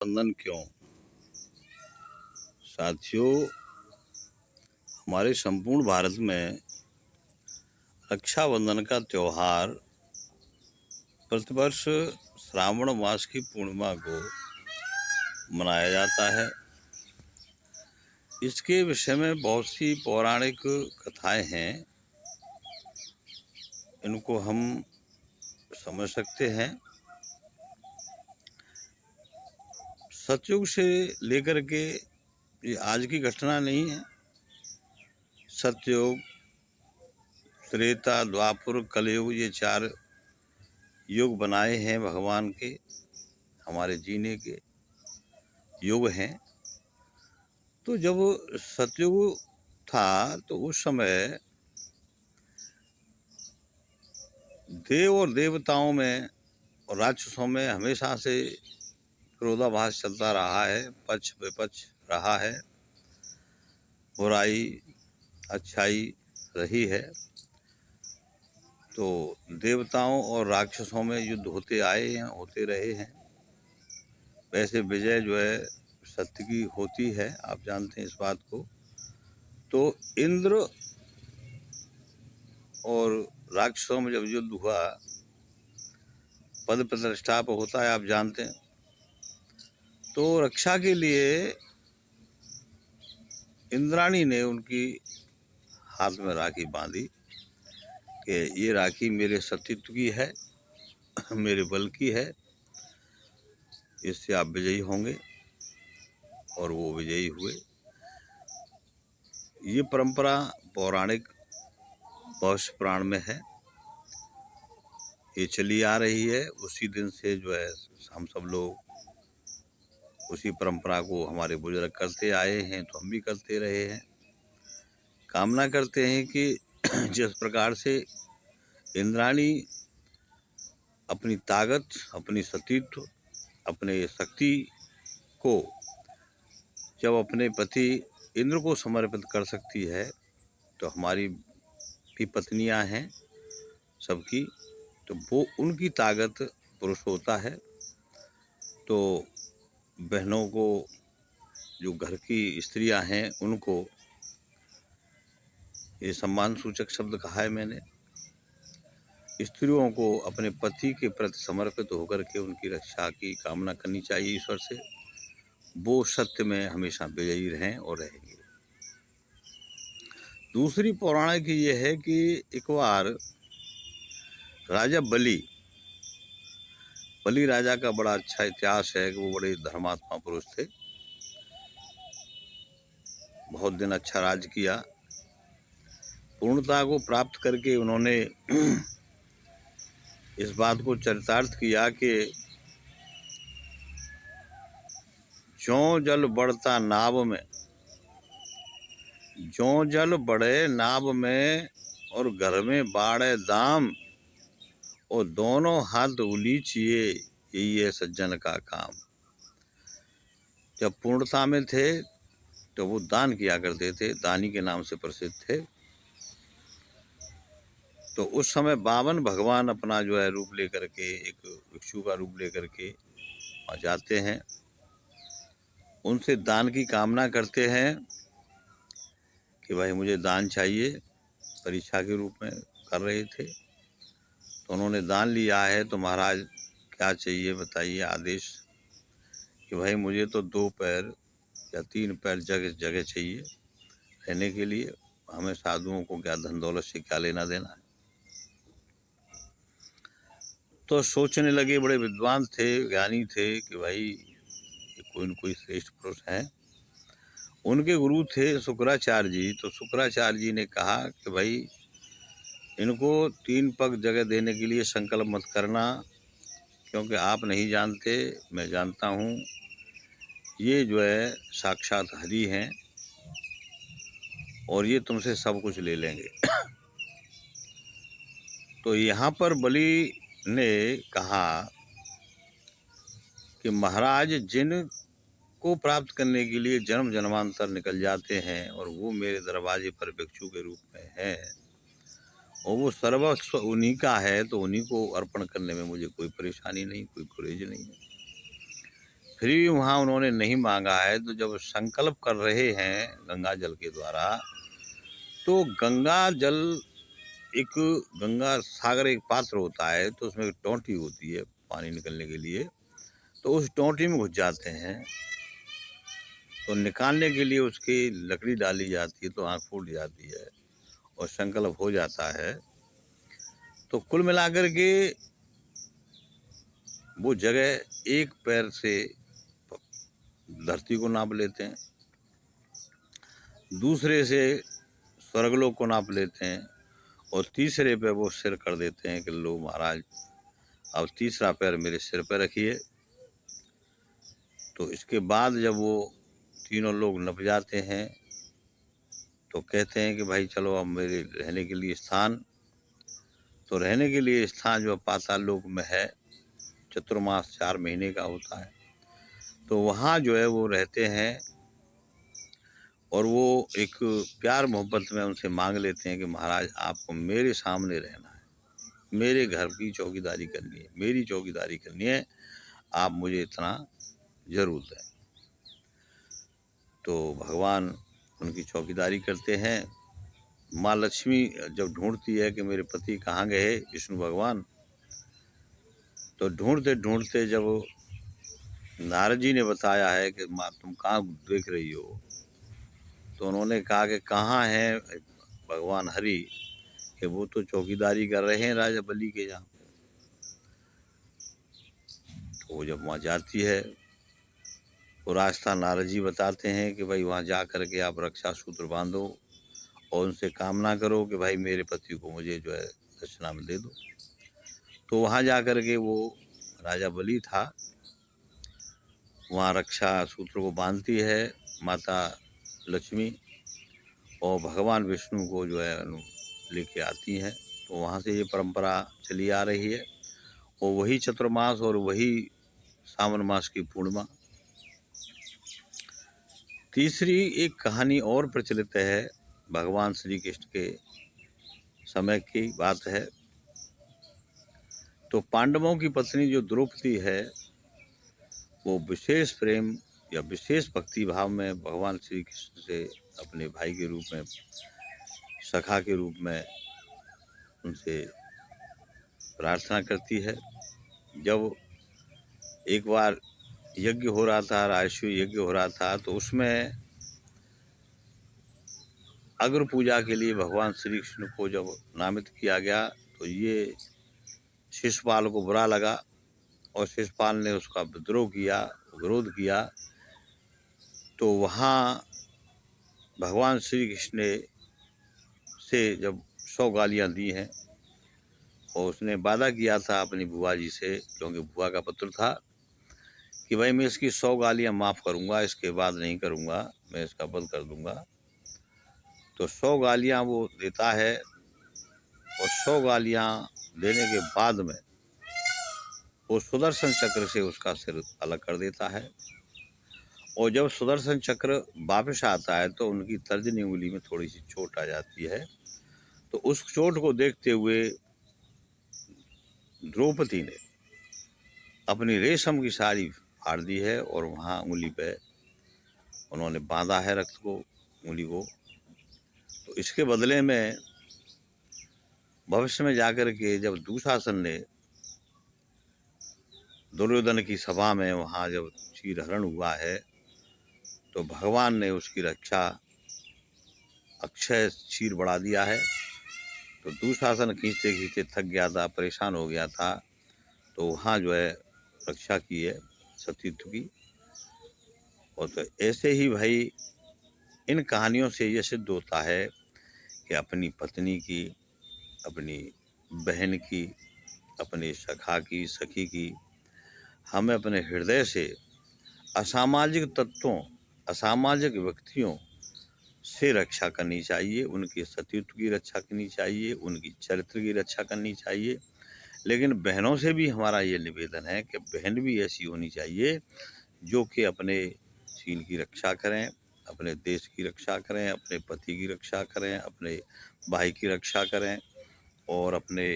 बंधन क्यों? साथियों, हमारे संपूर्ण भारत में रक्षाबंधन का त्योहार प्रतिवर्ष श्रावण मास की पूर्णिमा को मनाया जाता है। इसके विषय में बहुत सी पौराणिक कथाएं हैं, इनको हम समझ सकते हैं। सतयुग से लेकर के ये आज की घटना नहीं है। सतयुग, त्रेता, द्वापर, कलयुग, ये 4 युग बनाए हैं भगवान के, हमारे जीने के युग हैं। तो जब सतयुग था तो उस समय देव और देवताओं में और राक्षसों में हमेशा से विरोधाभास चलता रहा है, पक्ष विपक्ष रहा है, बुराई अच्छाई रही है। तो देवताओं और राक्षसों में युद्ध होते आए हैं, होते रहे हैं। वैसे विजय जो है सत्य की होती है, आप जानते हैं इस बात को। तो इंद्र और राक्षसों में जब युद्ध हुआ, पद प्रतिष्ठा पर होता है, आप जानते हैं। तो रक्षा के लिए इंद्राणी ने उनकी हाथ में राखी बांधी कि ये राखी मेरे सतीत्व की है, मेरे बल की है, इससे आप विजयी होंगे। और वो विजयी हुए। ये परंपरा पौराणिक पौष पुराण में है, ये चली आ रही है। उसी दिन से जो है हम सब लोग उसी परंपरा को हमारे बुजुर्ग करते आए हैं, तो हम भी करते रहे हैं। कामना करते हैं कि जिस प्रकार से इंद्राणी अपनी ताकत, अपनी सतीत्व, अपने शक्ति को जब अपने पति इंद्र को समर्पित कर सकती है, तो हमारी भी पत्नियां हैं सबकी, तो वो उनकी ताकत पुरुष होता है। तो बहनों को, जो घर की स्त्रियां हैं, उनको ये सम्मान सूचक शब्द कहा है मैंने। स्त्रियों को अपने पति के प्रति समर्पित होकर के उनकी रक्षा की कामना करनी चाहिए ईश्वर से। वो सत्य में हमेशा विजयी रहें और रहेंगे। दूसरी पौराणिक ये है कि एक बार राजा बलि राजा का बड़ा अच्छा इतिहास है कि वो बड़े धर्मात्मा पुरुष थे, बहुत दिन अच्छा राज किया। पूर्णता को प्राप्त करके उन्होंने इस बात को चरितार्थ किया कि ज्यों जल बढ़ता नाव में, ज्यों जल बढ़े नाव में, और घर में बाढ़े दाम, और दोनों हाथ उलीचिए, यही है सज्जन का काम। जब पूर्णता में थे तो वो दान किया करते थे, दानी के नाम से प्रसिद्ध थे। तो उस समय 52 भगवान अपना जो है रूप लेकर के, एक भिक्षु का रूप लेकर के वहाँ जाते हैं, उनसे दान की कामना करते हैं कि भाई मुझे दान चाहिए, परीक्षा के रूप में कर रहे थे। तो उन्होंने दान लिया है, तो महाराज क्या चाहिए बताइए आदेश। कि भाई मुझे तो 2 पैर या 3 पैर जगह जगह चाहिए रहने के लिए, हमें साधुओं को क्या धन दौलत से क्या लेना देना है। तो सोचने लगे, बड़े विद्वान थे, ज्ञानी थे, कि भाई ये कोई न कोई श्रेष्ठ पुरुष हैं। उनके गुरु थे शुक्राचार्य जी। तो शुक्राचार्य जी ने कहा कि भाई इनको 3 पग जगह देने के लिए संकल्प मत करना, क्योंकि आप नहीं जानते, मैं जानता हूँ, ये जो है साक्षात हरि हैं और ये तुमसे सब कुछ ले लेंगे। तो यहाँ पर बलि ने कहा कि महाराज, जिन को प्राप्त करने के लिए जन्म जन्मांतर निकल जाते हैं, और वो मेरे दरवाजे पर भिक्षु के रूप में है, और वो सर्वस्व उन्हीं का है, तो उन्हीं को अर्पण करने में मुझे कोई परेशानी नहीं, कोई गुरेज नहीं है। फिर भी वहाँ उन्होंने नहीं मांगा है। तो जब संकल्प कर रहे हैं गंगा जल के द्वारा, तो गंगा जल एक गंगा सागर एक पात्र होता है, तो उसमें एक टोंटी होती है पानी निकलने के लिए, तो उस टोंटी में घुस जाते हैं। तो निकालने के लिए उसकी लकड़ी डाली जाती है, तो आँख फूट जाती है और संकल्प हो जाता है। तो कुल मिलाकर के वो जगह एक पैर से धरती को नाप लेते हैं, दूसरे से स्वर्गलोक को नाप लेते हैं, और तीसरे पे वो सिर कर देते हैं कि लो महाराज, अब तीसरा पैर मेरे सिर पर रखिए। तो इसके बाद जब वो तीनों लोग नप जाते हैं, तो कहते हैं कि भाई चलो अब मेरे रहने के लिए स्थान। तो रहने के लिए स्थान जो पाताल लोक में है, चतुर्मास 4 महीने का होता है, तो वहाँ जो है वो रहते हैं। और वो एक प्यार मोहब्बत में उनसे मांग लेते हैं कि महाराज आपको मेरे सामने रहना है, मेरे घर की चौकीदारी करनी है, मेरी चौकीदारी करनी है, आप मुझे इतना ज़रूर दें। तो भगवान उनकी चौकीदारी करते हैं। माँ लक्ष्मी जब ढूंढती है कि मेरे पति कहाँ गए विष्णु भगवान, तो ढूंढते ढूंढते जब नारद जी ने बताया है कि माँ तुम कहाँ देख रही हो, तो उन्होंने कहा कि कहाँ है भगवान हरि, कि वो तो चौकीदारी कर रहे हैं राजा बलि के यहाँ। तो वो जब वहाँ जाती है, तो रास्ता नारद जी बताते हैं कि भाई वहाँ जा कर के आप रक्षा सूत्र बांधो और उनसे कामना करो कि भाई मेरे पति को मुझे जो है दक्षिणा में दे दो। तो वहाँ जा कर के वो राजा बलि था, वहाँ रक्षा सूत्र को बांधती है माता लक्ष्मी, और भगवान विष्णु को जो है लेके आती हैं। तो वहाँ से ये परंपरा चली आ रही है, और वही चतुर्मास और वही सावन मास की पूर्णिमा। तीसरी एक कहानी और प्रचलित है, भगवान श्री कृष्ण के समय की बात है। तो पांडवों की पत्नी जो द्रौपदी है, वो विशेष प्रेम या विशेष भक्ति भाव में भगवान श्री कृष्ण से अपने भाई के रूप में, सखा के रूप में उनसे प्रार्थना करती है। जब एक बार यज्ञ हो रहा था, राजसूय यज्ञ हो रहा था, तो उसमें अग्र पूजा के लिए भगवान श्री कृष्ण को जब नामित किया गया, तो ये शिशुपाल को बुरा लगा और शिशुपाल ने उसका विद्रोह किया, विरोध किया। तो वहाँ भगवान श्री कृष्ण ने से जब 100 गालियाँ दी हैं, और उसने वादा किया था अपनी बुआ जी से, क्योंकि बुआ का पुत्र था, कि भाई मैं इसकी 100 गालियाँ माफ़ करूँगा, इसके बाद नहीं करूँगा, मैं इसका वध कर दूँगा। तो 100 गालियाँ वो देता है, और 100 गालियाँ देने के बाद में वो सुदर्शन चक्र से उसका सिर अलग कर देता है। और जब सुदर्शन चक्र वापस आता है, तो उनकी तर्जनी उंगली में थोड़ी सी चोट आ जाती है। तो उस चोट को देखते हुए द्रौपदी ने अपनी रेशम की साड़ी फाड़ दी है, और वहाँ उंगली पे उन्होंने बांधा है रक्त को, उंगली को। तो इसके बदले में भविष्य में जाकर के जब दुशासन ने दुर्योधन की सभा में वहाँ जब चीरहरण हुआ है, तो भगवान ने उसकी रक्षा अक्षय चीर बढ़ा दिया है। तो दुशासन खींचते खींचते थक गया था, परेशान हो गया था, तो वहाँ जो है रक्षा की है सतीत्व की। और तो ऐसे ही भाई इन कहानियों से ये सिद्ध होता है कि अपनी पत्नी की, अपनी बहन की, अपने सखा की, सखी की, हमें अपने हृदय से असामाजिक तत्वों, असामाजिक व्यक्तियों से रक्षा करनी चाहिए, उनके सतीत्व की रक्षा करनी चाहिए, उनकी चरित्र की रक्षा करनी चाहिए। लेकिन बहनों से भी हमारा ये निवेदन है कि बहन भी ऐसी होनी चाहिए जो कि अपने शील की रक्षा करें, अपने देश की रक्षा करें, अपने पति की रक्षा करें, अपने भाई की रक्षा करें, और अपने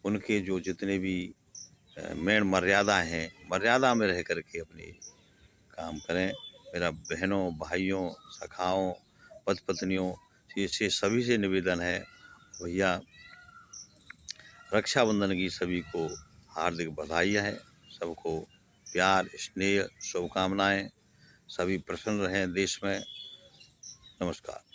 उनके जो जितने भी मेन मर्यादा हैं, मर्यादा में रह कर के अपनी काम करें। मेरा बहनों, भाइयों, सखाओं, पति पत्नियों से सभी से निवेदन है, भैया रक्षाबंधन की सभी को हार्दिक बधाई है। सबको प्यार, स्नेह, शुभकामनाएं। सभी प्रसन्न रहें देश में। नमस्कार।